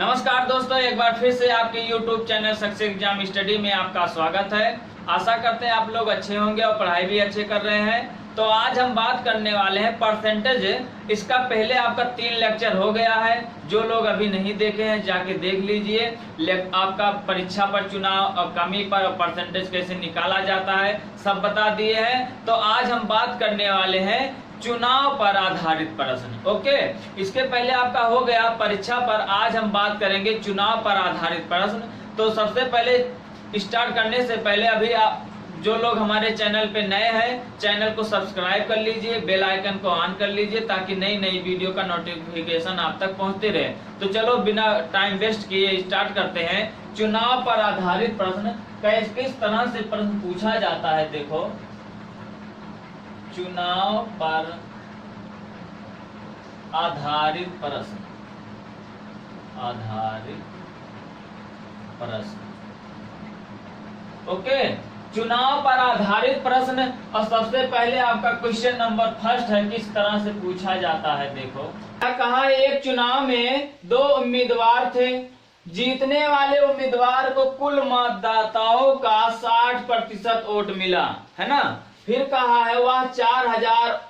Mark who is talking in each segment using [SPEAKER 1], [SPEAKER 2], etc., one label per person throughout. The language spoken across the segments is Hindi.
[SPEAKER 1] नमस्कार दोस्तों, एक बार फिर से आपके YouTube channel success exam study में आपका स्वागत है। आशा करते हैं आप लोग अच्छे होंगे और पढ़ाई भी अच्छे कर रहे हैं। तो आज हम बात करने वाले हैं परसेंटेज। इसका पहले आपका 3 लेक्चर हो गया है। जो लोग अभी नहीं देखे हैं जाके देख लीजिए। आपका परीक्षा पर चुनाव और कमी पर परसेंटेज कैसे निकाला जाता है सब बता दिए हैं। तो आज हम बात करने वाले हैं चुनाव पर आधारित प्रश्न। ओके, इसके पहले आपका हो गया परीक्षा पर, आज हम बात करेंगे चुनाव पर आधारित प्रश्न। तो सबसे पहले स्टार्ट करने से पहले अभी आप जो लोग हमारे चैनल पे नए हैं, चैनल को सब्सक्राइब कर लीजिए, बेल आइकन को ऑन कर लीजिए ताकि नई नई वीडियो का नोटिफिकेशन आप तक पहुंचते रहे। तो चलो बिना टाइम वेस्ट किए स्टार्ट करते हैं। चुनाव पर आधारित प्रश्न किस तरह से प्रश्न पूछा जाता है। देखो, चुनाव पर आधारित प्रश्न, ओके, चुनाव पर आधारित प्रश्न। और सबसे पहले आपका क्वेश्चन नंबर फर्स्ट है, किस तरह से पूछा जाता है। देखो क्या कहा, एक चुनाव में 2 उम्मीदवार थे। जीतने वाले उम्मीदवार को कुल मतदाताओं का 60% वोट मिला, है ना। फिर कहा है वह 4000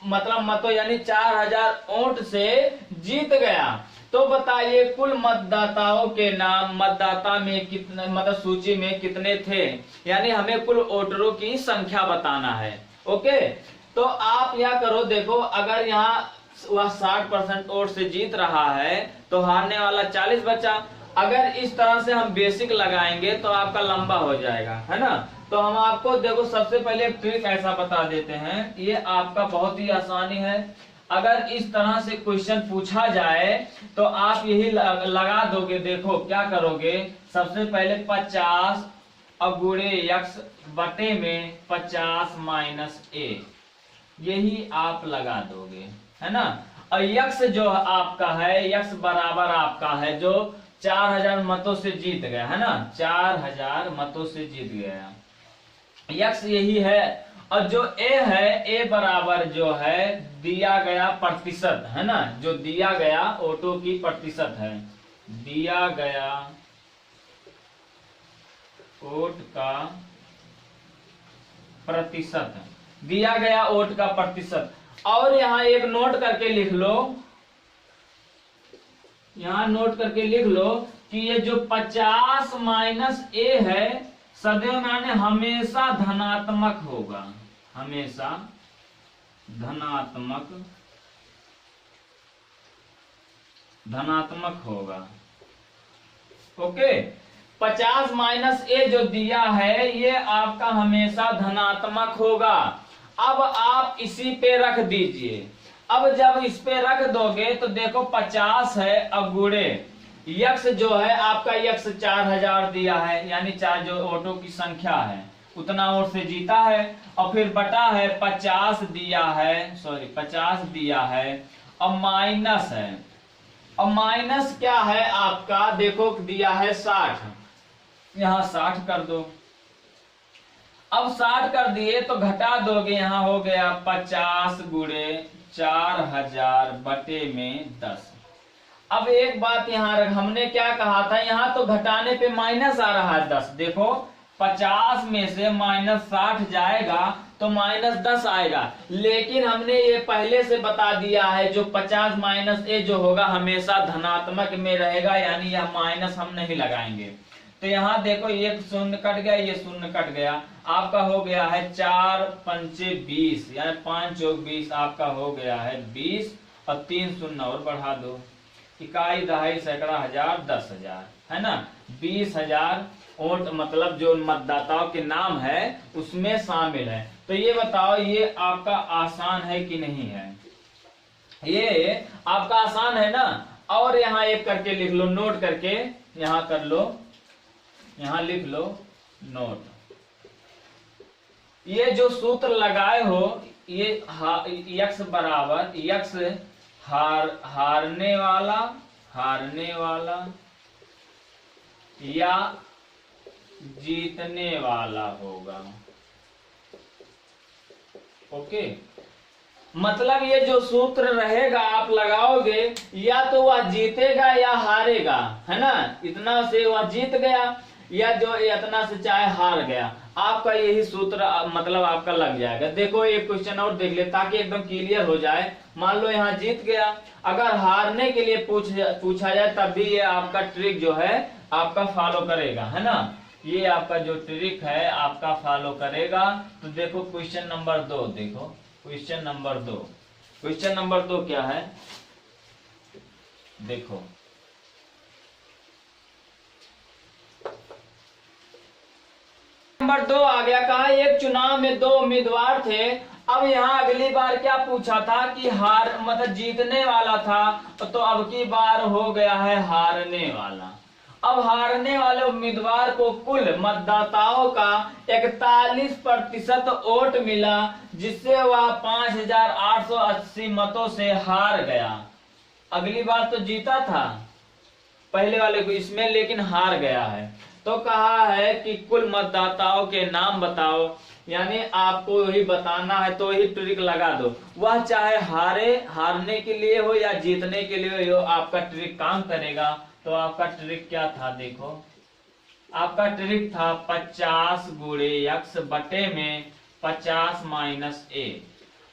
[SPEAKER 1] मतलब मतों यानी 4000 वोट से जीत गया। तो बताइए कुल मतदाताओं के नाम मतदाता में कितने, मतलब सूची में कितने थे, यानी हमें कुल वोटरों की संख्या बताना है। ओके, तो आप यह करो, देखो अगर यहाँ वह 60% वोट से जीत रहा है तो हारने वाला 40 बचा। अगर इस तरह से हम बेसिक लगाएंगे तो आपका लंबा हो जाएगा, है ना। तो हम आपको देखो सबसे पहले एक ट्रिक ऐसा बता देते हैं, ये आपका बहुत ही आसानी है। अगर इस तरह से क्वेश्चन पूछा जाए तो आप यही लगा दोगे। देखो क्या करोगे, सबसे पहले 50 अब गुणे x बटे में 50 माइनस a, यही आप लगा दोगे, है ना। और x जो आपका है, x बराबर आपका है जो 4000 मतों से जीत गया, है ना। 4000 मतों से जीत गया, x यही है। और जो a है, a बराबर जो है दिया गया प्रतिशत, है ना। जो दिया गया वोटों की प्रतिशत है, दिया गया वोट का प्रतिशत, दिया गया वोट का प्रतिशत। और यहाँ एक नोट करके लिख लो, यहाँ नोट करके लिख लो कि ये जो 50 माइनस a है सदैव माने हमेशा धनात्मक होगा, हमेशा धनात्मक होगा। ओके, 50 माइनस a जो दिया है ये आपका हमेशा धनात्मक होगा। अब आप इसी पे रख दीजिए। अब जब इस पे रख दोगे तो देखो 50 है, अब गुणे x जो है आपका x 4000 दिया है, यानी 4 जो वोटों की संख्या है उतना वोट से जीता है। और फिर बटा है 50 दिया है, 50 दिया है, और माइनस है। और माइनस क्या है आपका, देखो दिया है 60, यहाँ 60 कर दो। अब 60 कर दिए तो घटा दोगे, यहाँ हो गया 50 गुणे 4000 बटे में 10। अब एक बात यहाँ हमने क्या कहा था, यहाँ तो घटाने पे माइनस आ रहा है 10। देखो 50 में से माइनस 60 जाएगा तो माइनस 10 आएगा। लेकिन हमने ये पहले से बता दिया है जो 50 माइनस a जो होगा हमेशा धनात्मक में रहेगा, यानी यह माइनस हम नहीं लगाएंगे। तो यहाँ देखो एक शून्य कट गया, ये शून्य कट गया, आपका हो गया है 4 पंचे 20, यानी 5 चौक 20, आपका हो गया है 20। और 3 शून्य और बढ़ा दो, इकाई दहाई सैकड़ा हजार 10,000, है ना। 20,000 वोट मतलब जो मतदाताओं के नाम है उसमें शामिल है। तो ये बताओ ये आपका आसान है कि नहीं है, ये आपका आसान है ना। और यहाँ एक करके लिख लो, नोट करके यहाँ कर लो, यहाँ लिख लो नोट। ये जो सूत्र लगाए हो ये x बराबर x हारने वाला या जीतने वाला होगा। ओके, मतलब ये जो सूत्र रहेगा आप लगाओगे, या तो वह जीतेगा या हारेगा, है ना। इतना से वह जीत गया, या जो इतना से चाहे हार गया, आपका यही सूत्र मतलब आपका लग जाएगा। देखो एक क्वेश्चन और देख ले ताकि एकदम क्लियर हो जाए। मान लो यहाँ जीत गया, अगर हारने के लिए पूछा जाए तब भी ये आपका ट्रिक जो है आपका फॉलो करेगा, है ना। ये आपका जो ट्रिक है आपका फॉलो करेगा। तो देखो क्वेश्चन नंबर 2, देखो क्वेश्चन नंबर 2, क्वेश्चन नंबर 2 क्या है, देखो नंबर 2 आ गया। कहा एक चुनाव में 2 उम्मीदवार थे। अब यहाँ अगली बार क्या पूछा था कि हार मतलब जीतने वाला था, तो अब की बार हो गया है हारने वाला। अब हारने वाले उम्मीदवार को कुल मतदाताओं का 41% वोट मिला, जिससे वह 5880 मतों से हार गया। अगली बार तो जीता था पहले वाले को इसमें, लेकिन हार गया है। तो कहा है कि कुल मतदाताओं के नाम बताओ, यानी आपको वही बताना है, तो वही ट्रिक लगा दो। वह चाहे हारने के लिए हो या जीतने के लिए हो, आपका ट्रिक काम करेगा। तो आपका ट्रिक क्या था, देखो आपका ट्रिक था 50 गुणे x बटे में 50 माइनस ए।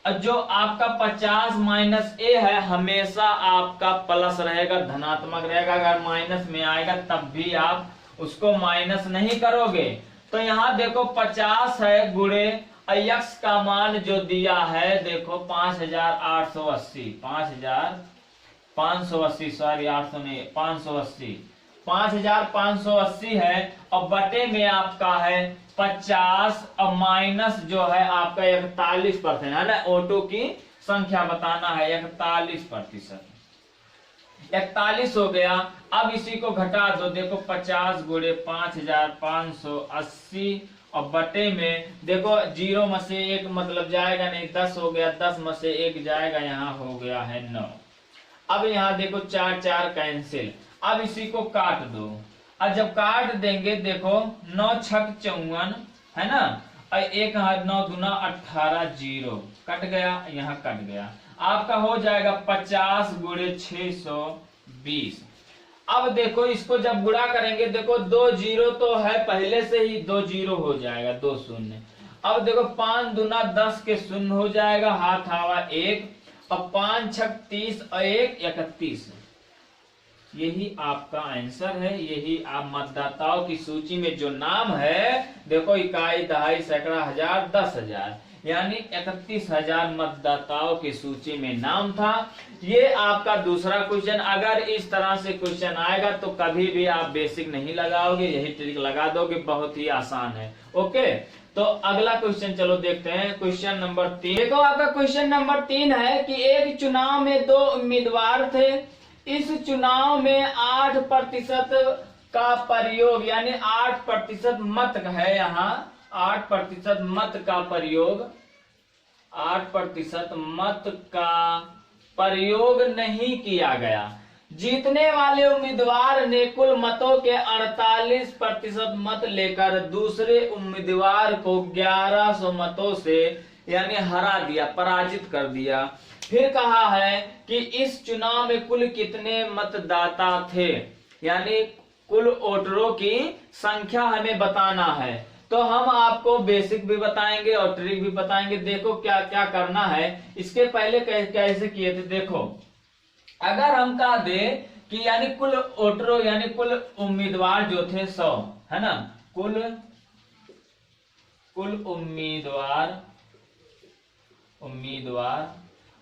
[SPEAKER 1] जो आपका 50 माइनस ए है हमेशा आपका प्लस रहेगा, धनात्मक रहेगा। अगर माइनस में आएगा तब भी आप उसको माइनस नहीं करोगे। तो यहाँ देखो 50 है गुणे x का मान जो दिया है, देखो 5880, 5580, सॉरी 800 नहीं, 580, 5580 है। और बटे में आपका है 50 और माइनस जो है आपका 41% है ना। ऑटो की संख्या बताना है, 41%, 41 हो गया। अब इसी को घटा दो, देखो 50 गुणे 5580 और बटे में देखो 0 में से 1 मतलब जाएगा नहीं, 10 हो गया, 10 में से 1 जाएगा, यहाँ हो गया है 9। अब यहाँ देखो 4 4 कैंसिल। अब इसी को काट दो। अब जब काट देंगे देखो 9 छक 54 है ना, और 1 9 दूना 18, 0 कट गया, यहाँ कट गया। आपका हो जाएगा 50 गुणे 620। अब देखो इसको जब गुणा करेंगे, देखो 2 0 तो है पहले से ही, 2 0 हो जाएगा, 2 शून्य। अब देखो 5 दूना 10 के शून्य हो जाएगा, हाथ आवा 1 और 5 छक 30 और 1 31। यही आपका आंसर है। यही आप मतदाताओं की सूची में जो नाम है, देखो इकाई, दहाई, सैकड़ा, हजार, 10,000, यानी 31,000 मतदाताओं की सूची में नाम था। ये आपका दूसरा क्वेश्चन। अगर इस तरह से क्वेश्चन आएगा तो कभी भी आप बेसिक नहीं लगाओगे, यही ट्रिक लगा दोगे, बहुत ही आसान है। ओके, तो अगला क्वेश्चन चलो देखते हैं। क्वेश्चन नंबर 3, देखो आपका क्वेश्चन नंबर 3 है कि एक चुनाव में 2 उम्मीदवार थे। इस चुनाव में 8% का प्रयोग, यानी 8% मत है, यहाँ 8% मत का प्रयोग, 8% मत का प्रयोग नहीं किया गया। जीतने वाले उम्मीदवार ने कुल मतों के 48% मत लेकर दूसरे उम्मीदवार को 1100 मतों से यानी हरा दिया, पराजित कर दिया। फिर कहा है कि इस चुनाव में कुल कितने मतदाता थे, यानी कुल वोटरों की संख्या हमें बताना है। तो हम आपको बेसिक भी बताएंगे और ट्रिक भी बताएंगे। देखो क्या क्या करना है। इसके पहले कैसे किए थे, देखो अगर हम कह दे कि यानी कुल वोटरों यानी कुल उम्मीदवार जो थे 100 है ना, कुल उम्मीदवार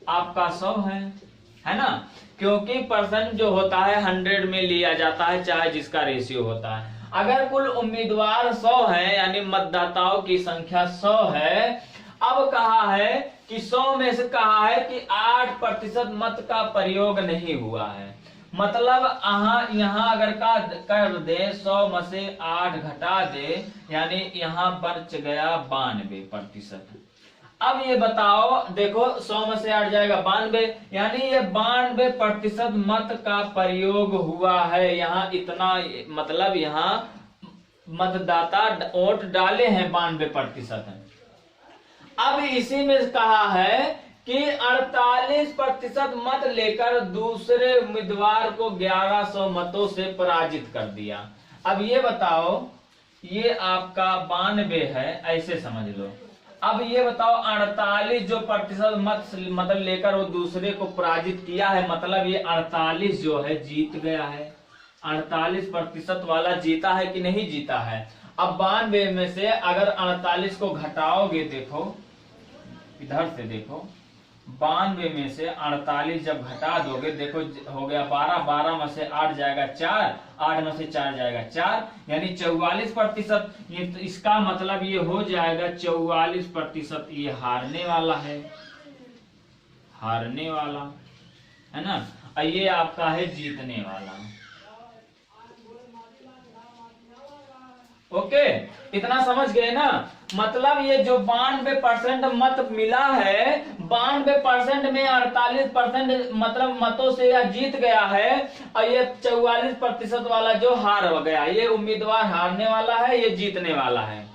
[SPEAKER 1] आपका 100 है ना, क्योंकि परसेंट जो होता है 100 में लिया जाता है, चाहे जिसका रेशियो होता है। अगर कुल उम्मीदवार 100 है यानी मतदाताओं की संख्या 100 है। अब कहा है कि 100 में से कहा है कि 8% मत का प्रयोग नहीं हुआ है। मतलब यहाँ अगर कर दे 100 में से 8 घटा दे, यानी यहाँ बच गया 92%। अब ये बताओ, देखो 100 में से 8 जाएगा 92, यानी ये 92% मत का प्रयोग हुआ है। यहाँ इतना मतलब यहाँ मतदाता वोट डाले हैं 92%। अब इसी में कहा है कि 48% मत लेकर दूसरे उम्मीदवार को 1100 मतों से पराजित कर दिया। अब ये बताओ, ये आपका 92 है, ऐसे समझ लो। अब ये बताओ 48 जो प्रतिशत मतलब लेकर वो दूसरे को पराजित किया है, मतलब ये 48 जो है जीत गया है। 48% वाला जीता है कि नहीं जीता है। अब 92 में से अगर 48 को घटाओगे, देखो इधर से देखो, 92 में से 48 जब घटा दोगे, देखो हो गया 12, 12 में से 8 जाएगा 4, 8 में से 4 जाएगा 4, यानी 44%। ये तो इसका मतलब ये हो जाएगा 44% ये हारने वाला है, हारने वाला है ना। और ये आपका है जीतने वाला। ओके, इतना समझ गए ना। मतलब ये जो 92% मत मिला है, 92% में 48% मतलब मतों से यह जीत गया है, और ये 44% वाला जो हार गया, ये उम्मीदवार हारने वाला है, ये जीतने वाला है।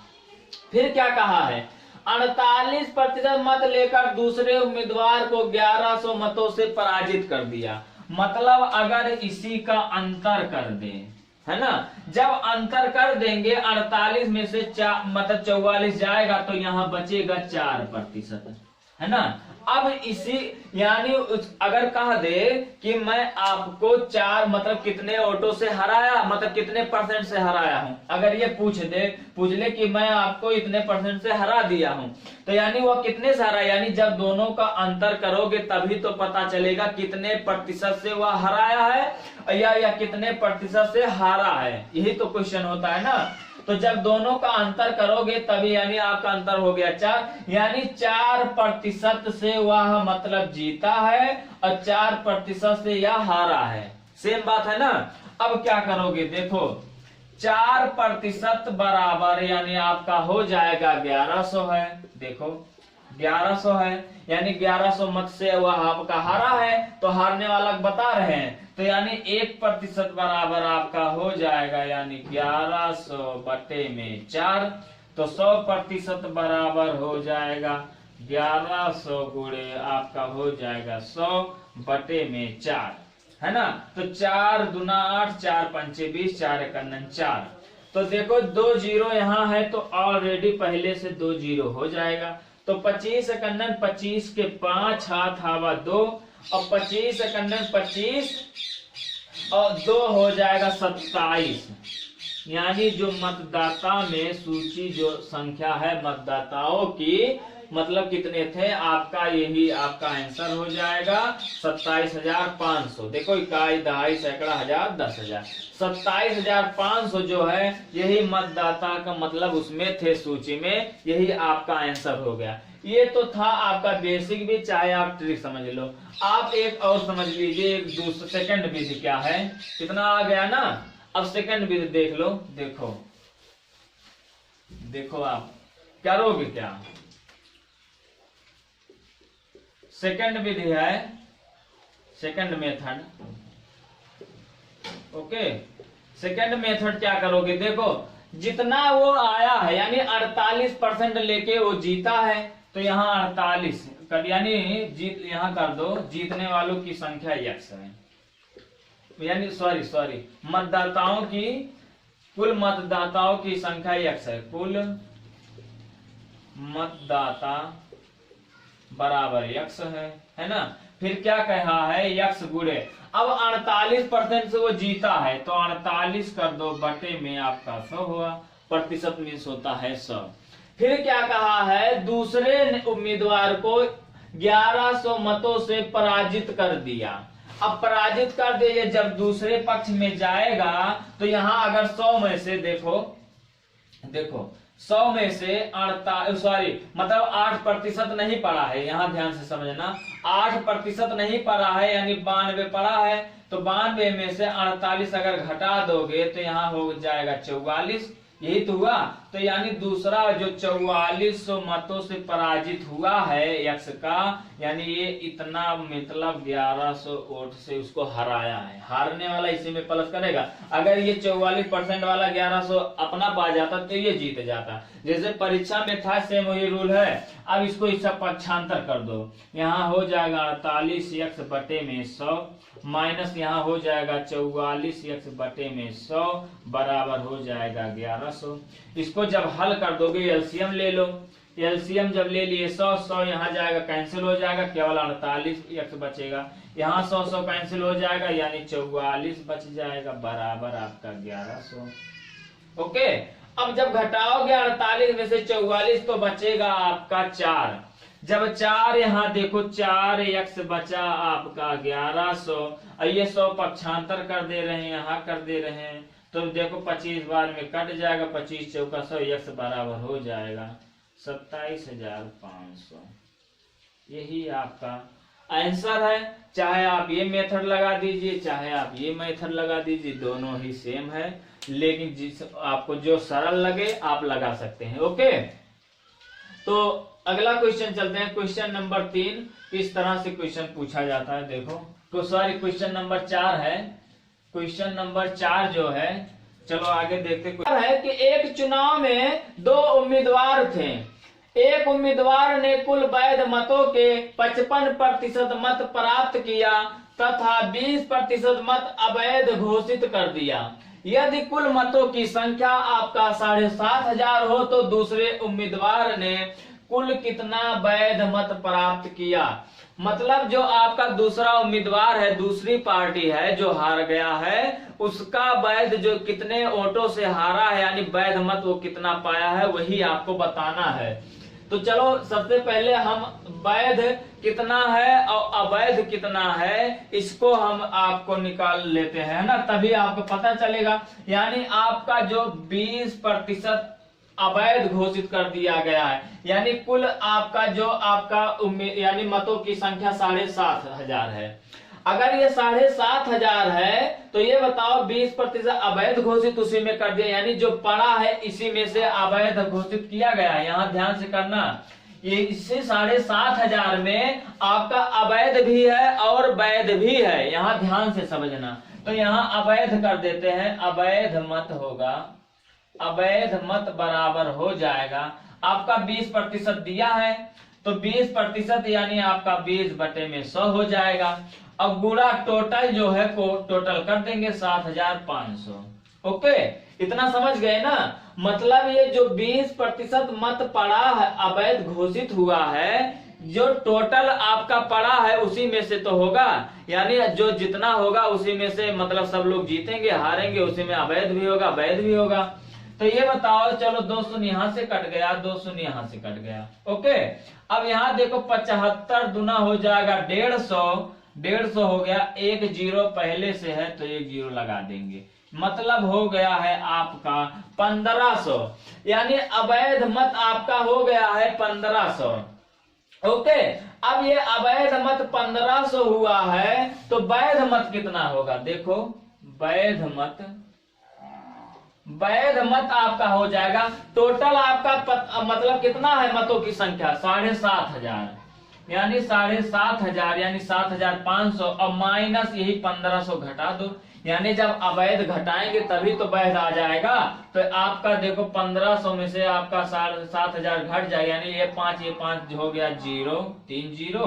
[SPEAKER 1] फिर क्या कहा है, 48% मत लेकर दूसरे उम्मीदवार को 1100 मतों से पराजित कर दिया। मतलब अगर इसी का अंतर कर दें, है ना, जब अंतर कर देंगे 48 में से मतलब 44 जाएगा तो यहाँ बचेगा 4%, है ना। अब इसी यानी अगर कह दे कि मैं आपको 4 मतलब कितने वोटों से हराया, मतलब कितने % से हराया हूं, अगर ये पूछ ले कि मैं आपको इतने % से हरा दिया हूं, तो यानी वो कितने से हरा, यानी जब दोनों का अंतर करोगे तभी तो पता चलेगा कितने % से वह हराया है या कितने % से हारा है। यही तो क्वेश्चन होता है ना। तो जब दोनों का अंतर करोगे तभी यानी आपका अंतर हो गया 4, यानी 4% से वह मतलब जीता है और 4% से यह हारा है। सेम बात है ना। अब क्या करोगे, देखो 4% बराबर यानी आपका हो जाएगा 1100 है। देखो 1100 है, यानी 1100 मत से वह आपका हारा है, तो हारने वाला बता रहे हैं, तो यानी 1% बराबर आपका हो जाएगा यानी 1100 बटे में 4, तो 100% बराबर हो जाएगा 1100 गुणे आपका हो जाएगा 100 बटे में 4, है ना। तो 4 दूना 8, 4 पंचे 20, 4 एकन्नन 4। तो देखो 2 जीरो यहाँ है तो ऑलरेडी पहले से 2 जीरो हो जाएगा। तो 25 एकन्नन 25 के 5 हाथ हवा 2, और 25 एकन्नन 25 और 2 हो जाएगा 27। यानी जो मतदाता में सूची जो संख्या है मतदाताओं की, मतलब कितने थे आपका, यही आपका आंसर हो जाएगा 27,500। देखो इकाई, दहाई, सैकड़ा, हजार, 10,000, 27,500 जो है यही मतदाता का मतलब उसमें थे सूची में, यही आपका आंसर हो गया। ये तो था आपका बेसिक भी, चाहे आप ट्रिक समझ लो। आप एक और समझ लीजिए, एक दूसरा सेकंड विधि क्या है, कितना आ गया ना। अब सेकंड विधि देख लो, देखो आप करोगे क्या। सेकंड विधि है, second method. Okay, second method क्या करोगे, देखो जितना वो आया है यानी 48% लेके वो जीता है, तो यहाँ 48 यानी जीत यहाँ कर दो, जीतने वालों की संख्या x है, यानी सॉरी मतदाताओं की, कुल मतदाताओं की संख्या x है, कुल मतदाता बराबर x है ना। फिर क्या कहा है, x गुणे, अब 48% से वो जीता है तो 48 कर दो बटे में आपका 100 हुआ, प्रतिशत मीन्स होता है 100। फिर क्या कहा है, दूसरे उम्मीदवार को 1100 मतों से पराजित कर दिया। अब पराजित कर दिए, जब दूसरे पक्ष में जाएगा तो यहाँ अगर 100 में से देखो 100 में से 8% नहीं पड़ा है, यहाँ ध्यान से समझना, 8% नहीं पड़ा है यानी 92 पड़ा है, तो 92 में से 48 अगर घटा दोगे तो यहाँ हो जाएगा 44, यही तो हुआ। तो यानी दूसरा जो 4400 मतों से पराजित हुआ है यक्स का, यानी ये इतना मतलब 1100 वोट से उसको हराया है। हारने वाला इसी में प्लस करेगा। अगर ये 44% वाला 1100 अपना पा जाता तो ये जीत जाता। जैसे परीक्षा में था सेम वही रूल है। अब इसको इसका पक्षांतर कर दो, यहाँ हो जाएगा 48 यक्स बटे में 100 माइनस यहाँ हो जाएगा 44 यक्स बटे में 100 बराबर हो जाएगा 1100। इसको जब हल कर दोगे एलसीएम ले लो। एलसीएम जब ले लिए 100 यहाँ जाएगा कैंसिल हो जाएगा, केवल 48 यक्स बचेगा। यहाँ 100 कैंसिल हो जाएगा यानी 44 बच जाएगा बराबर आपका 1100। ओके, अब जब घटाओगे 48 में से 44 तो बचेगा आपका 4। जब 4 यहाँ देखो 4 यक्स बचा आपका 1100। ये 100 पक्षांतर कर दे रहे हैं, यहाँ कर दे रहे हैं तो देखो 25 बार में कट जाएगा। 25 चौका 100 यक्स बराबर हो जाएगा 27,500। यही आपका आंसर है। चाहे आप ये मेथड लगा दीजिए चाहे आप ये मेथड लगा दीजिए, दोनों ही सेम है, लेकिन जिस आपको जो सरल लगे आप लगा सकते हैं। ओके, तो अगला क्वेश्चन चलते हैं। क्वेश्चन नंबर 3 किस तरह से क्वेश्चन पूछा जाता है देखो। तो सॉरी क्वेश्चन नंबर 4 है। क्वेश्चन नंबर 4 जो है, चलो आगे देखते है कि एक चुनाव में 2 उम्मीदवार थे। एक उम्मीदवार ने कुल वैध मतों के 55% मत प्राप्त किया तथा 20% मत अवैध घोषित कर दिया। यदि कुल मतों की संख्या आपका 7,500 हो तो दूसरे उम्मीदवार ने कुल कितना वैध मत प्राप्त किया। मतलब जो आपका दूसरा उम्मीदवार है, दूसरी पार्टी है जो हार गया है, उसका वैध जो कितने वोटों से हारा है यानी वैध मत वो कितना पाया है वही आपको बताना है। तो चलो सबसे पहले हम वैध कितना है और अवैध कितना है इसको हम आपको निकाल लेते हैं ना, तभी आपको पता चलेगा। यानी आपका जो 20% अवैध घोषित कर दिया गया है, यानी कुल आपका जो आपका यानी मतों की संख्या 7,500 है। अगर ये 7,500 है तो ये बताओ 20% अवैध घोषित उसी में कर दिया, यानी जो पड़ा है इसी में से अवैध घोषित किया गया है। यहाँ ध्यान से करना, ये इससे 7,500 में आपका अवैध भी है और वैध भी है, यहाँ ध्यान से समझना। तो यहाँ अवैध कर देते हैं, अवैध मत होगा, अवैध मत बराबर हो जाएगा आपका 20% दिया है तो 20% यानी आपका 20 बटे में 100 हो जाएगा। अब गुणा टोटल जो है को टोटल कर देंगे 7,500। ओके, इतना समझ गए ना। मतलब ये जो 20% मत पड़ा है अवैध घोषित हुआ है, जो टोटल आपका पड़ा है उसी में से तो होगा, यानी जो जितना होगा उसी में से मतलब सब लोग जीतेंगे हारेंगे, उसी में अवैध भी होगा वैध भी होगा। तो ये बताओ, चलो 2 शून्य यहाँ से कट गया, 2 शून्य यहाँ से कट गया। ओके, अब यहाँ देखो 75 दुना हो जाएगा 150, 150 हो गया, 1 जीरो पहले से है तो 1 जीरो लगा देंगे, मतलब हो गया है आपका 1500, यानी अवैध मत आपका हो गया है 1500। ओके, अब ये अवैध मत 1500 हुआ है तो वैध मत कितना होगा देखो। वैध मत आपका हो जाएगा टोटल आपका मतलब कितना है मतों की संख्या 7,500, यानी 7,500 यानी 7,500 और माइनस यही 1500 घटा दो, यानी जब अवैध घटाएंगे तभी तो वैध आ जाएगा। तो आपका देखो 1500 में से आपका 7,500 घट जाएगा, यानी ये 5 हो गया 0 3 0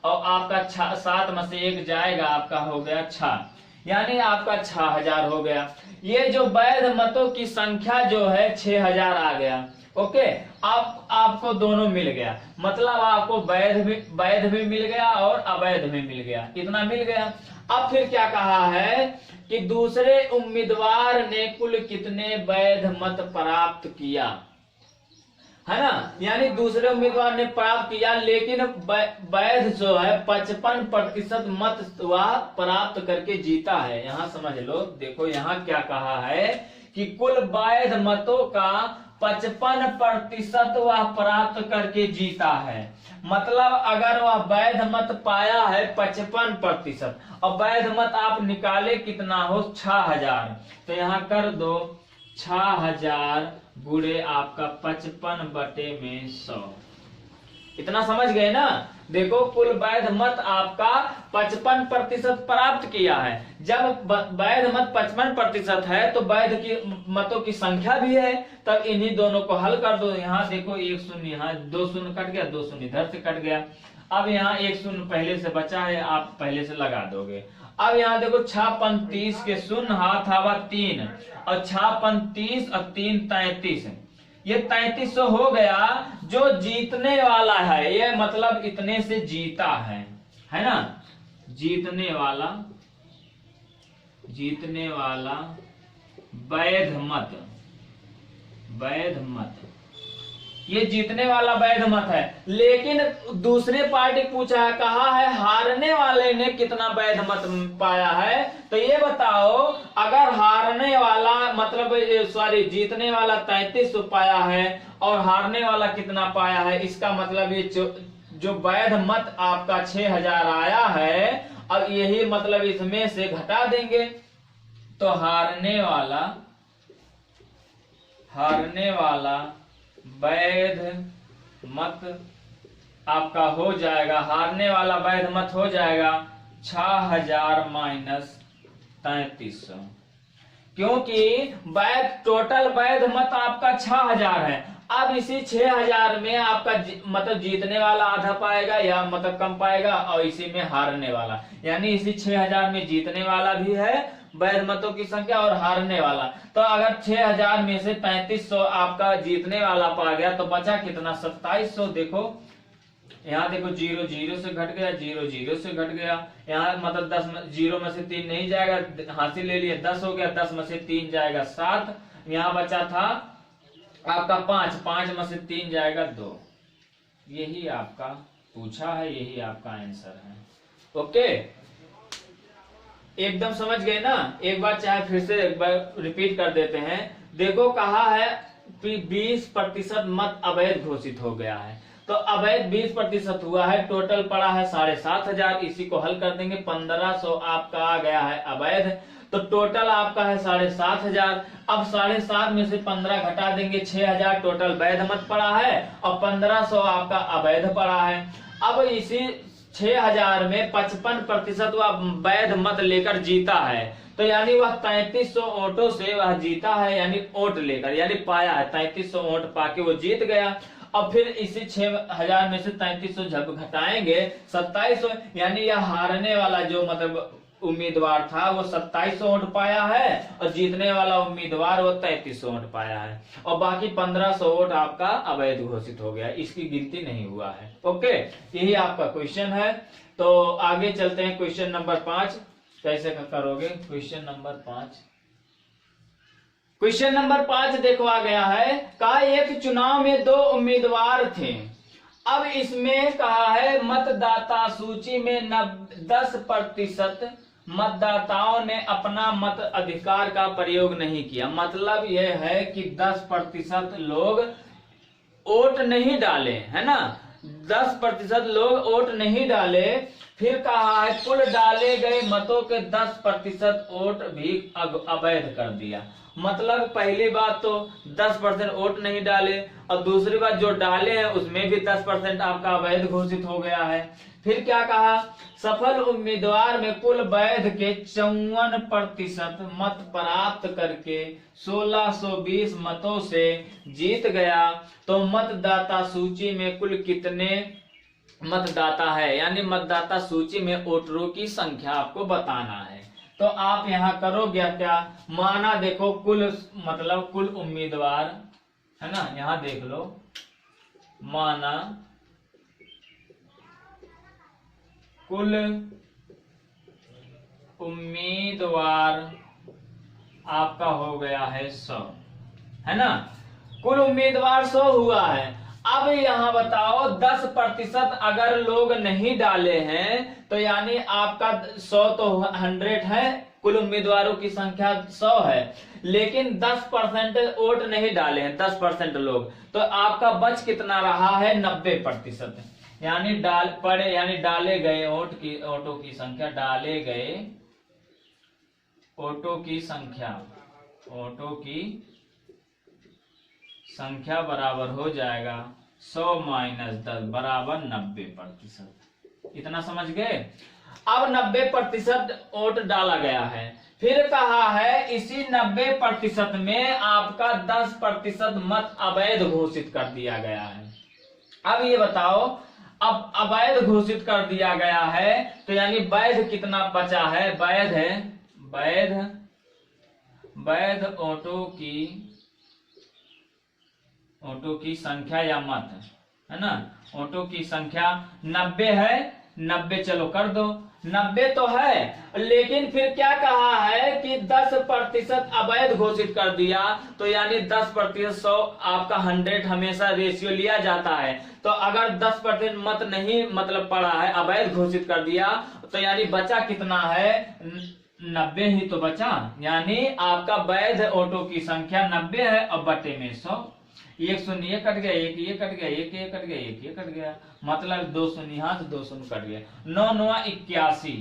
[SPEAKER 1] और आपका 7 में से 1 जाएगा आपका हो गया 6, यानी आपका 6,000 हो गया। ये जो वैध मतों की संख्या जो है 6,000 आ गया। ओके, आपको दोनों मिल गया, मतलब आपको वैध भी मिल गया और अवैध भी मिल गया, इतना मिल गया। अब फिर क्या कहा है कि दूसरे उम्मीदवार ने कुल कितने वैध मत प्राप्त किया, है ना, यानी दूसरे उम्मीदवार ने प्राप्त किया लेकिन वैध जो है 55% मत वह प्राप्त करके जीता है। यहाँ समझ लो, देखो यहाँ क्या कहा है कि कुल वैध मतों का 55% वह प्राप्त करके जीता है। मतलब अगर वह वैध मत पाया है 55% और वैध मत आप निकाले कितना हो 6,000, तो यहाँ कर दो 6000 गुणे आपका 55/100। इतना समझ गए ना। देखो कुल वैध मत आपका 55% प्राप्त किया है। जब वैध मत 55% है तो वैध की मतों की संख्या भी है। तब इन्हीं दोनों को हल कर दो। यहाँ देखो 1 शून्य, यहाँ 2 शून्य कट गया, 2 शून्य इधर से कट गया। अब यहाँ 1 शून्य पहले से बचा है, आप पहले से लगा दोगे। अब यहाँ देखो 6 30 के शून्य हाथ हवा 3 और 6 30 और 3 33, ये 3300 हो गया। जो जीतने वाला है ये मतलब इतने से जीता है ना। जीतने वाला वैध मत ये जीतने वाला वैध मत है। लेकिन दूसरे पार्टी पूछा है, कहा है हारने वाले ने कितना वैध मत पाया है। तो ये बताओ, अगर हारने वाला मतलब सॉरी जीतने वाला 3300 पाया है और हारने वाला कितना पाया है, इसका मतलब ये जो वैध मत आपका 6000 आया है, अब यही मतलब इसमें से घटा देंगे। तो हारने वाला वैध मत आपका हो जाएगा, हारने वाला वैध मत हो जाएगा 6000 माइनस 3300, क्योंकि टोटल वैध मत आपका 6000 है। अब इसी 6000 में आपका मतलब जीतने वाला आधा पाएगा या मतलब कम पाएगा, और इसी में हारने वाला, यानी इसी 6000 में जीतने वाला भी है वैध मतों की संख्या और हारने वाला। तो अगर 6000 में से 3300 आपका जीतने वाला पा गया तो बचा कितना, 2700। देखो यहाँ देखो 0 0 से घट गया, 0 0 से घट गया। यहाँ मतलब 10 0 में से 3 नहीं जाएगा, हासिल ले लिया, 10 हो गया, 10 में से 3 जाएगा 7। यहाँ बचा था आपका 5 में से 3 जाएगा 2। यही आपका पूछा है, यही आपका आंसर है। ओके, एकदम समझ गए ना। एक बार चाहे फिर से एक बार रिपीट कर देते हैं। देखो कहा है 20% मत अवैध घोषित हो गया है, तो अवैध 20% हुआ है, टोटल पड़ा है 7500। इसी को हल कर देंगे, 1500 आपका आ गया है अवैध, तो टोटल आपका है 7500। अब 7500 में से 15 घटा देंगे, 6000 टोटल वैध मत पड़ा है और 1500 आपका अवैध पड़ा है। अब इसी 6000 में 55% वह वैध मत लेकर जीता है, तो यानी वह 3300 वोटों से वह जीता है, यानी वोट लेकर, यानी पाया है 3300 वोट पाके वो जीत गया। अब फिर इसी 6000 में से 3300 जब घटाएंगे 2700, यानी यह हारने वाला जो मतलब उम्मीदवार था वो 2700 वोट पाया है और जीतने वाला उम्मीदवार वो 3300 वोट पाया है, और बाकी 1500 वोट आपका अवैध घोषित हो गया, इसकी गिनती नहीं हुआ है। ओके, यही आपका क्वेश्चन है। तो आगे चलते हैं क्वेश्चन नंबर 5। कैसे करोगे क्वेश्चन नंबर 5? क्वेश्चन नंबर 5 देखो आ गया है, कहा एक चुनाव में 2 उम्मीदवार थे। अब इसमें कहा है मतदाता सूची में 10% मतदाताओं ने अपना मत अधिकार का प्रयोग नहीं किया। मतलब यह है कि 10% लोग वोट नहीं डाले, है ना, 10% लोग वोट नहीं डाले। फिर कहा है कुल डाले गए मतों के 10% वोट भी अवैध कर दिया। मतलब पहली बात तो 10% वोट नहीं डाले, और दूसरी बात जो डाले हैं उसमें भी 10% आपका अवैध घोषित हो गया है। फिर क्या कहा, सफल उम्मीदवार में कुल वैध के 54% मत प्राप्त करके 1620 मतों से जीत गया। तो मतदाता सूची में कुल कितने मतदाता है, यानी मतदाता सूची में वोटरों की संख्या आपको बताना है। तो आप यहाँ करोगे क्या, माना देखो कुल मतलब कुल उम्मीदवार है ना, यहाँ देख लो, माना कुल उम्मीदवार आपका हो गया है 100, है ना, कुल उम्मीदवार 100 हुआ है। अब यहाँ बताओ 10% अगर लोग नहीं डाले हैं तो यानी आपका 100 तो 100 है, कुल उम्मीदवारों की संख्या 100 है, लेकिन 10% वोट नहीं डाले हैं 10% लोग, तो आपका बच कितना रहा है 90%, यानी डाले गए वोटों की संख्या, डाले गए वोटों की संख्या बराबर हो जाएगा 100 माइनस 10 बराबर 90%। इतना समझ गए। अब 90% वोट डाला गया है। फिर कहा है इसी 90% में आपका 10% मत अवैध घोषित कर दिया गया है। अब ये बताओ, अब अवैध घोषित कर दिया गया है तो यानी वैध कितना बचा है? वैध है, वैध वोटों की संख्या या मत है ना, वोटों की संख्या 90 है। 90 चलो कर दो, 90 तो है, लेकिन फिर क्या कहा है कि 10% अवैध घोषित कर दिया तो यानी 10% 100 आपका 100 हमेशा रेशियो लिया जाता है। तो अगर 10% मत नहीं मतलब पड़ा है, अवैध घोषित कर दिया तो यानी बचा कितना है? 90 ही तो बचा। यानी आपका वैध वोटों की संख्या 90 है और बटे में 100। एक शून्य ये कट गया, एक ये कट गया, एक ये कट गया, एक ये कट गया, मतलब 2 शून्य यहाँ से 2 शून्य कट गया। 9 9 81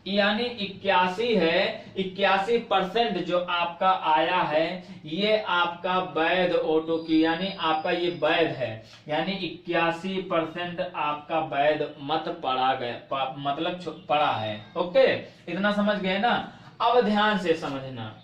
[SPEAKER 1] यानी 81 है। 81% जो आपका आया है ये आपका वैध वोटों की यानी आपका ये वैध है, यानी 81% आपका वैध मत पड़ा गया मतलब पड़ा है। ओके, इतना समझ गए ना। अब ध्यान से समझना,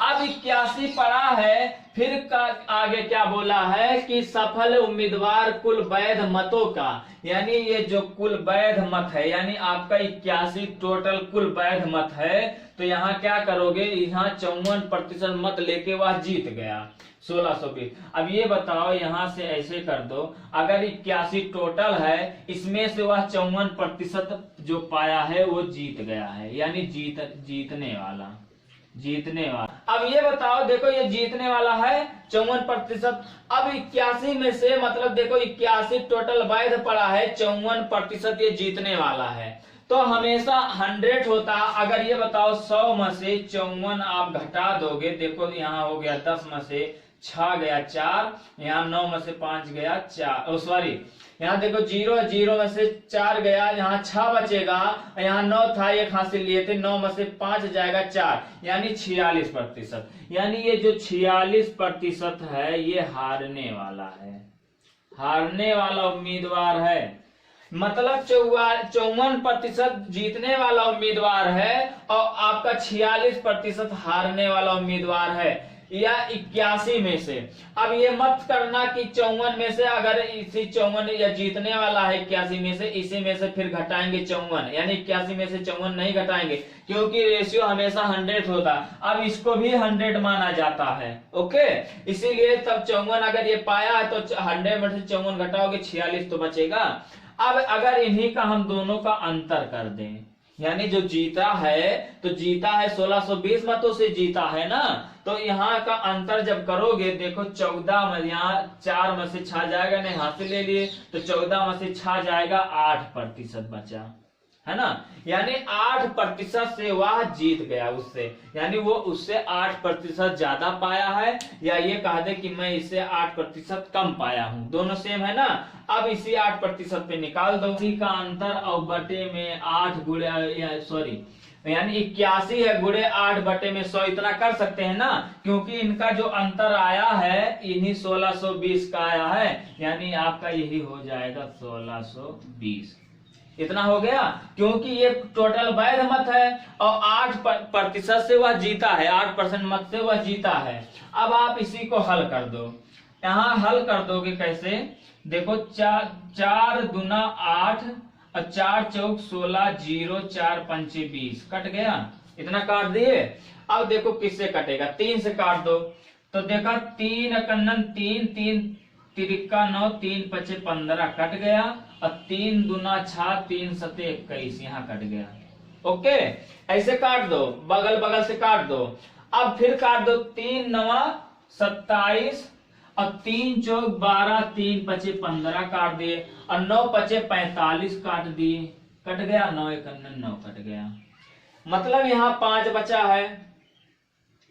[SPEAKER 1] अब 81 पड़ा है, फिर आगे क्या बोला है कि सफल उम्मीदवार कुल वैध मतों का, यानी ये जो कुल वैध मत है यानी आपका 81 टोटल कुल वैध मत है। तो यहाँ क्या करोगे, यहाँ 54% मत लेके वह जीत गया 1620। अब ये बताओ, यहाँ से ऐसे कर दो, अगर 81 टोटल है इसमें से वह 54% जो पाया है वो जीत गया है, यानी जीतने वाला। अब ये बताओ, देखो ये जीतने वाला है 54%। अब 81 में से मतलब देखो 81 टोटल वैध पड़ा है, 54% ये जीतने वाला है। तो हमेशा 100 होता, अगर ये बताओ 100 में से 54 आप घटा दोगे, देखो यहाँ हो गया 10 में से 6 गया 4, यहाँ 9 में से 5 गया 4, सॉरी यहाँ देखो 0 में से 4 गया, यहाँ 6 बचेगा, यहाँ 9 था एक हासिल लिए थे, 9 में से 5 जाएगा 4, यानी 46%। यानी ये जो 46% है ये हारने वाला है, हारने वाला उम्मीदवार है। मतलब 54% जीतने वाला उम्मीदवार है और आपका 46% हारने वाला उम्मीदवार है, या 81 में से। अब ये मत करना कि 54 में से, अगर इसी 54 या जीतने वाला है 81 में से, इसी में से फिर घटाएंगे 54, यानी 81 में से 54 नहीं घटाएंगे क्योंकि रेशियो हमेशा 100 होता। अब इसको भी 100 माना जाता है। ओके, इसीलिए तब 54 अगर ये पाया है तो 100 में से 54 घटाओगे 46 तो बचेगा। अब अगर इन्हीं का हम दोनों का अंतर कर दें, यानी जो जीता है तो जीता है 1620 मतों से जीता है ना, तो यहाँ का अंतर जब करोगे, देखो 14 में यहाँ 4 में से 6 जाएगा, नहीं हासिल ले लिए तो 14 में से 6 जाएगा, 8% बचा है ना, यानी 8% से वह जीत गया उससे, यानी वो उससे 8% ज्यादा पाया है, या ये कह दे कि मैं इससे 8% कम पाया हूं, दोनों सेम है ना। अब इसी 8% पे निकाल दो, इसी का अंतर और बटे में 8 गुणे सॉरी यानी 81 है गुणे 8 बटे में 100, इतना कर सकते हैं ना, क्योंकि इनका जो अंतर आया है इन्हीं 1620 का आया है, यानी आपका यही हो जाएगा 1620। इतना हो गया, क्योंकि ये टोटल वैध मत है और 8% से वह जीता है, 8% मत से वह जीता है। अब आप इसी को हल कर दो, यहाँ हल कर दोगे कैसे, देखो 4 दूना 8 और 4 चौक 16, 0 4 पंचे 20, कट गया, इतना काट दिए। अब देखो किससे कटेगा, 3 से काट दो, तो देखा 3 अकन्नन 3, 3 तिरिक्का 9, 3 पचे 15, कट गया, और 3 दूना 6, 3 सते 21, यहाँ कट गया। ओके, ऐसे काट दो, बगल बगल से काट दो। अब फिर काट दो, 3 9 27 और 3 चौक 12, 3 पचे 15 काट दिए, और 9 पचे 45 काट दिए, कट गया, 9 1 9 कट गया। मतलब यहाँ 5 बचा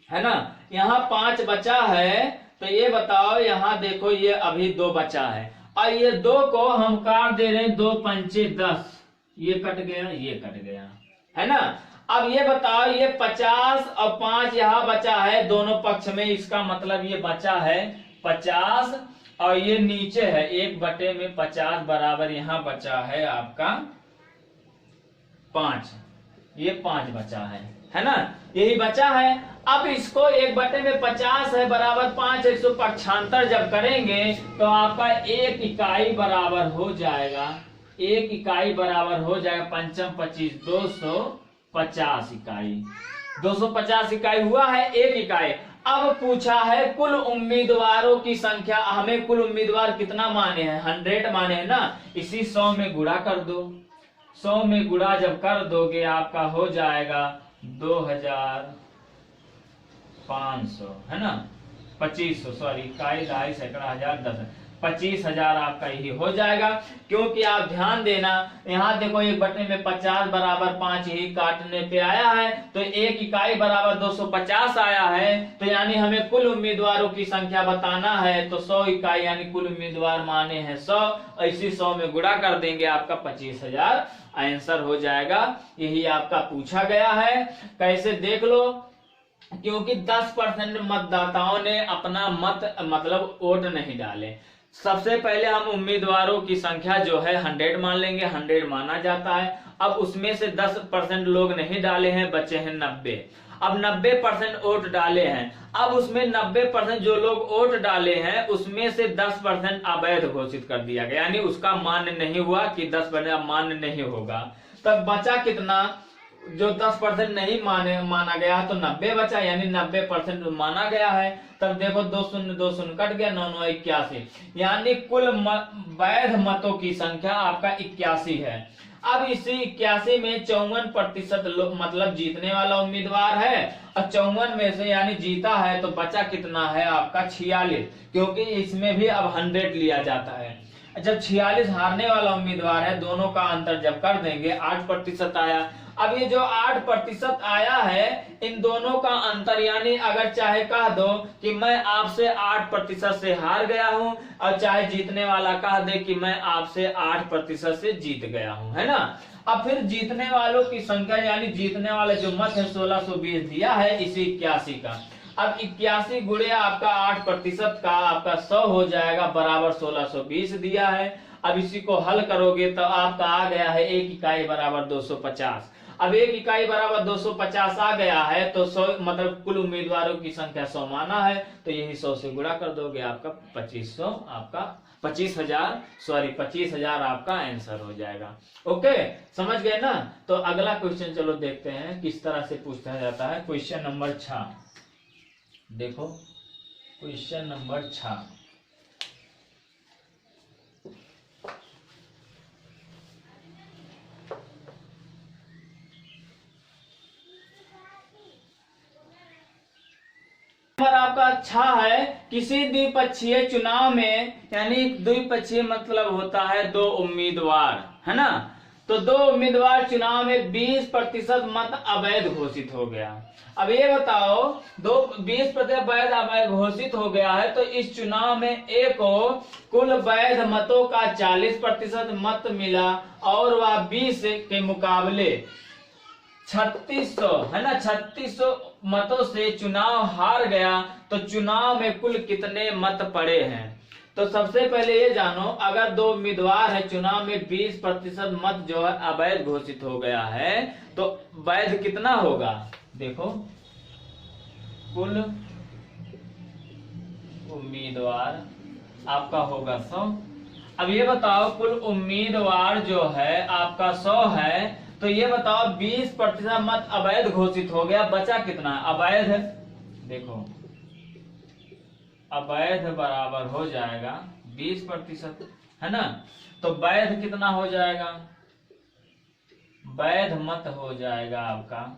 [SPEAKER 1] है ना, यहाँ 5 बचा है, तो ये बताओ यहाँ देखो ये अभी 2 बचा है, और ये 2 को हम काट दे रहे हैं, 2 पंचे 10, ये कट गया, ये कट गया, है ना। अब ये बताओ ये 50 और 5 यहाँ बचा है दोनों पक्ष में, इसका मतलब ये बचा है 50 और ये नीचे है 1/50 बराबर यहाँ बचा है आपका 5, ये 5 बचा है ना, यही बचा है। अब इसको 1/50 है बराबर 5 है, इसको पक्षांतर जब करेंगे तो आपका 1 इकाई बराबर हो जाएगा, 1 इकाई बराबर हो जाएगा 5 25 250 इकाई, 250 इकाई हुआ है 1 इकाई। अब पूछा है कुल उम्मीदवारों की संख्या, हमें कुल उम्मीदवार कितना माने हैं, 100 माने हैं ना, इसी 100 में गुणा कर दो, 100 में गुणा जब कर दोगे आपका हो जाएगा 2500 है ना, 2500 सॉरी, इकाई दहाई सैकड़ा हजार 10 25,000 आपका यही हो जाएगा। क्योंकि आप ध्यान देना यहाँ देखो 1/50 बराबर 5 यही काटने पे आया है, तो 1 इकाई बराबर 250 आया है, तो यानी हमें कुल उम्मीदवारों की संख्या बताना है, तो 100 इकाई यानी कुल उम्मीदवार माने हैं 100, इसी 100 में गुणा कर देंगे आपका 25,000 आंसर हो जाएगा। यही आपका पूछा गया है, कैसे देख लो, क्योंकि 10% मतदाताओं ने अपना मत मतलब वोट नहीं डाले। सबसे पहले हम उम्मीदवारों की संख्या जो है 100 मान लेंगे, 100 माना जाता है। अब उसमें से 10% लोग नहीं डाले हैं, बचे हैं 90। अब 90% वोट डाले हैं, अब उसमें 90% जो लोग वोट डाले हैं उसमें से 10% अवैध घोषित कर दिया गया, यानी उसका मान्य नहीं हुआ कि 10% मान्य नहीं होगा। तब बचा कितना, जो 10% नहीं माना गया तो 90 बचा, यानी 90% माना गया है। तब देखो 2 शून्य 2 शून्य कट गया, 9 9 81, यानी कुल वैध मतों की संख्या आपका 81 है। अब इसी 81 में 54% लोग मतलब जीतने वाला उम्मीदवार है, और 54 में से यानी जीता है, तो बचा कितना है आपका 46, क्योंकि इसमें भी अब 100 लिया जाता है। जब 46 हारने वाला उम्मीदवार है, दोनों का अंतर जब कर देंगे 8% आया। अब ये जो 8% आया है, इन दोनों का अंतर, यानी अगर चाहे कह दो कि मैं आपसे 8% से हार गया हूं, और चाहे जीतने वाला कह दे कि मैं आपसे 8% से जीत गया हूं, है ना। अब फिर जीतने वालों की संख्या, यानी जीतने वाले जो मत है 1620 दिया है इसी 81 का। अब 81 गुणे आपका 8% का आपका 100 हो जाएगा बराबर 1620 दिया है। अब इसी को हल करोगे तो आपका आ गया है 1 इकाई बराबर 250। अब 1 इकाई बराबर 250 आ गया है, तो 100 मतलब कुल उम्मीदवारों की संख्या 100 माना है, तो यही 100 से गुणा कर दोगे आपका 2500 आपका 25,000 आपका आंसर हो जाएगा। ओके, समझ गए ना। तो अगला क्वेश्चन चलो देखते हैं किस तरह से पूछा जाता है। क्वेश्चन नंबर 6 देखो, क्वेश्चन नंबर 6 आपका अच्छा है। किसी द्विपक्षीय चुनाव में, यानी द्विपक्षीय मतलब होता है 2 उम्मीदवार, है ना, तो 2 उम्मीदवार चुनाव में 20% मत अवैध घोषित हो गया। अब ये बताओ 20% वैध अवैध घोषित हो गया है, तो इस चुनाव में एक को कुल वैध मतों का 40% मत मिला, और वह 20 के मुकाबले 3600 है ना, 3600 मतों से चुनाव हार गया, तो चुनाव में कुल कितने मत पड़े हैं। तो सबसे पहले ये जानो, अगर 2 उम्मीदवार है, चुनाव में 20% मत जो है अवैध घोषित हो गया है, तो वैध कितना होगा। देखो, कुल उम्मीदवार आपका होगा 100। अब ये बताओ कुल उम्मीदवार जो है आपका 100 है, तो ये बताओ 20% मत अवैध घोषित हो गया, बचा कितना अवैध। देखो अवैध बराबर हो जाएगा 20%, है ना, तो वैध कितना हो जाएगा, वैध मत हो जाएगा आपका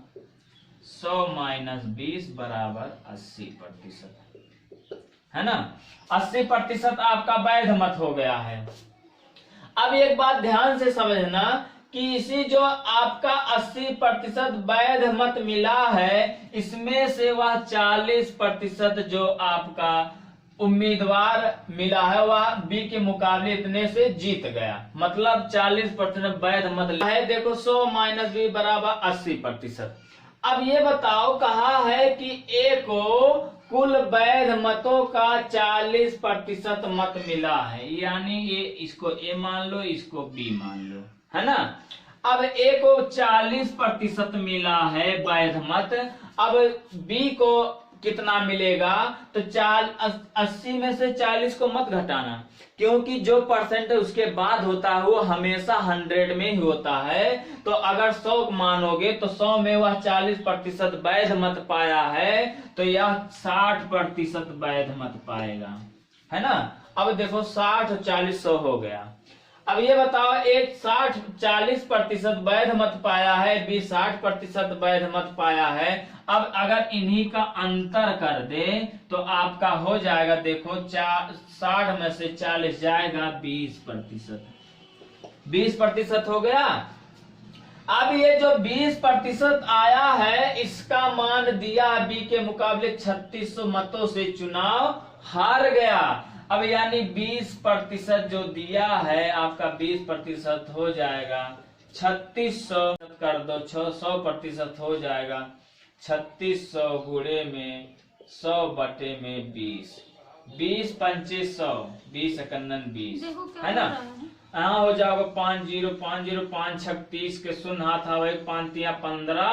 [SPEAKER 1] 100 - 20 बराबर 80%, है ना। 80% आपका वैध मत हो गया है। अब एक बात ध्यान से समझना कि इसी जो आपका 80% वैध मत मिला है, इसमें से वह 40% जो आपका उम्मीदवार मिला है वह बी के मुकाबले इतने से जीत गया, मतलब 40% वैध मत है। देखो 100 - 20 बराबर 80%। अब ये बताओ, कहा है कि ए को कुल वैध मतों का 40% मत मिला है, यानी ये इसको ए मान लो, इसको बी मान लो, है ना। अब ए को 40% मिला है वैध मत, अब बी को कितना मिलेगा, तो 80 में से 40 को मत घटाना, क्योंकि जो परसेंट उसके बाद होता है वो हमेशा 100 में ही होता है। तो अगर 100 मानोगे तो 100 में वह 40% वैध मत पाया है, तो यह 60% वैध मत पाएगा, है ना। अब देखो 60 और 40 100 हो गया। अब ये बताओ, एक 40% वैध मत पाया है, बी 60% वैध मत पाया है। अब अगर इन्हीं का अंतर कर दे तो आपका हो जाएगा, देखो 60 में से 40 जाएगा 20%, 20% हो गया। अब ये जो 20% आया है, इसका मान दिया बी के मुकाबले 3600 मतों से चुनाव हार गया। अब यानी 20% जो दिया है आपका 20% हो जाएगा 3600 कर दो, 100% हो जाएगा 3600 गुणे में 100 बटे में 20, 20 25 100, 20 एकन्नन 20, है ना। यहाँ हो जाएगा 50 50 5 6 30 के शून्य हाथ आवे, 5 3 15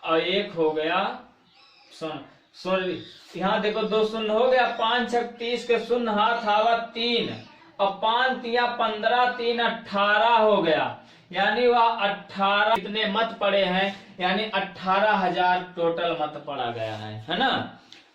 [SPEAKER 1] और 1 हो गया सुन। यहाँ देखो 2 शून्य हो गया, 5 6 30 के शून्य हाथ आवा 3 और 5 3 15 3 18 हो गया, यानी वह 18 कितने मत पड़े हैं, यानी 18,000 टोटल मत पड़ा गया है ना।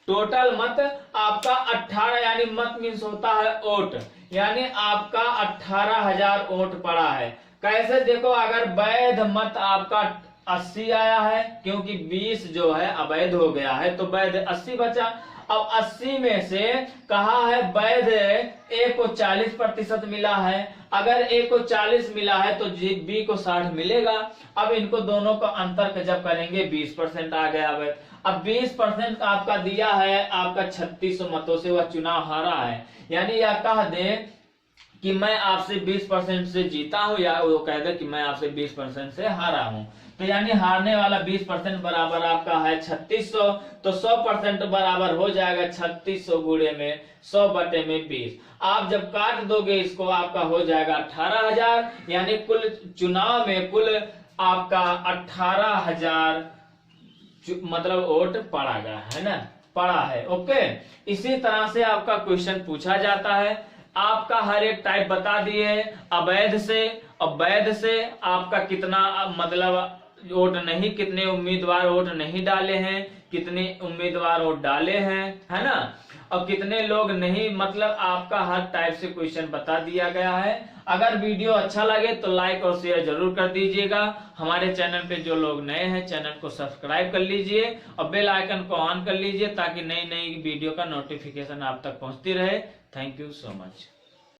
[SPEAKER 1] टोटल मत आपका 18, यानी मत मीन्स होता है वोट, यानी आपका 18,000 वोट पड़ा है। कैसे देखो, अगर वैध मत आपका 80 आया है, क्योंकि 20 जो है अवैध हो गया है, तो वैध 80 बचा। अब 80 में से कहा है वैध ए को 40% मिला है, अगर ए को 40 मिला है तो बी को 60 मिलेगा। अब इनको दोनों का अंतर जब करेंगे 20% आ गया वैध। अब 20% आपका दिया है, आपका 3600 मतों से वह चुनाव हारा है, यानी यह कह दे कि मैं आपसे 20% से जीता हूं, या वो कह दे कि मैं आपसे 20% से हारा हूं। तो यानी हारने वाला 20% बराबर आपका है 3600, तो 100% बराबर हो जाएगा 3600 गुणे में 100 बटे में 20। आप जब काट दोगे इसको, आपका हो जाएगा 18,000, यानी कुल चुनाव में कुल आपका 18,000 मतलब वोट पड़ा गया है ना, पड़ा है। ओके, इसी तरह से आपका क्वेश्चन पूछा जाता है। आपका हर एक टाइप बता दिए, अवैध से और वैध से आपका कितना मतलब वोट नहीं, कितने उम्मीदवार वोट नहीं डाले हैं, कितने उम्मीदवार वोट डाले हैं, है ना, और कितने लोग नहीं, मतलब आपका हर टाइप से क्वेश्चन बता दिया गया है। अगर वीडियो अच्छा लगे तो लाइक और शेयर जरूर कर दीजिएगा। हमारे चैनल पे जो लोग नए हैं, चैनल को सब्सक्राइब कर लीजिए और बेल आइकन को ऑन कर लीजिए, ताकि नई नई वीडियो का नोटिफिकेशन आप तक पहुंचती रहे। Thank you so much.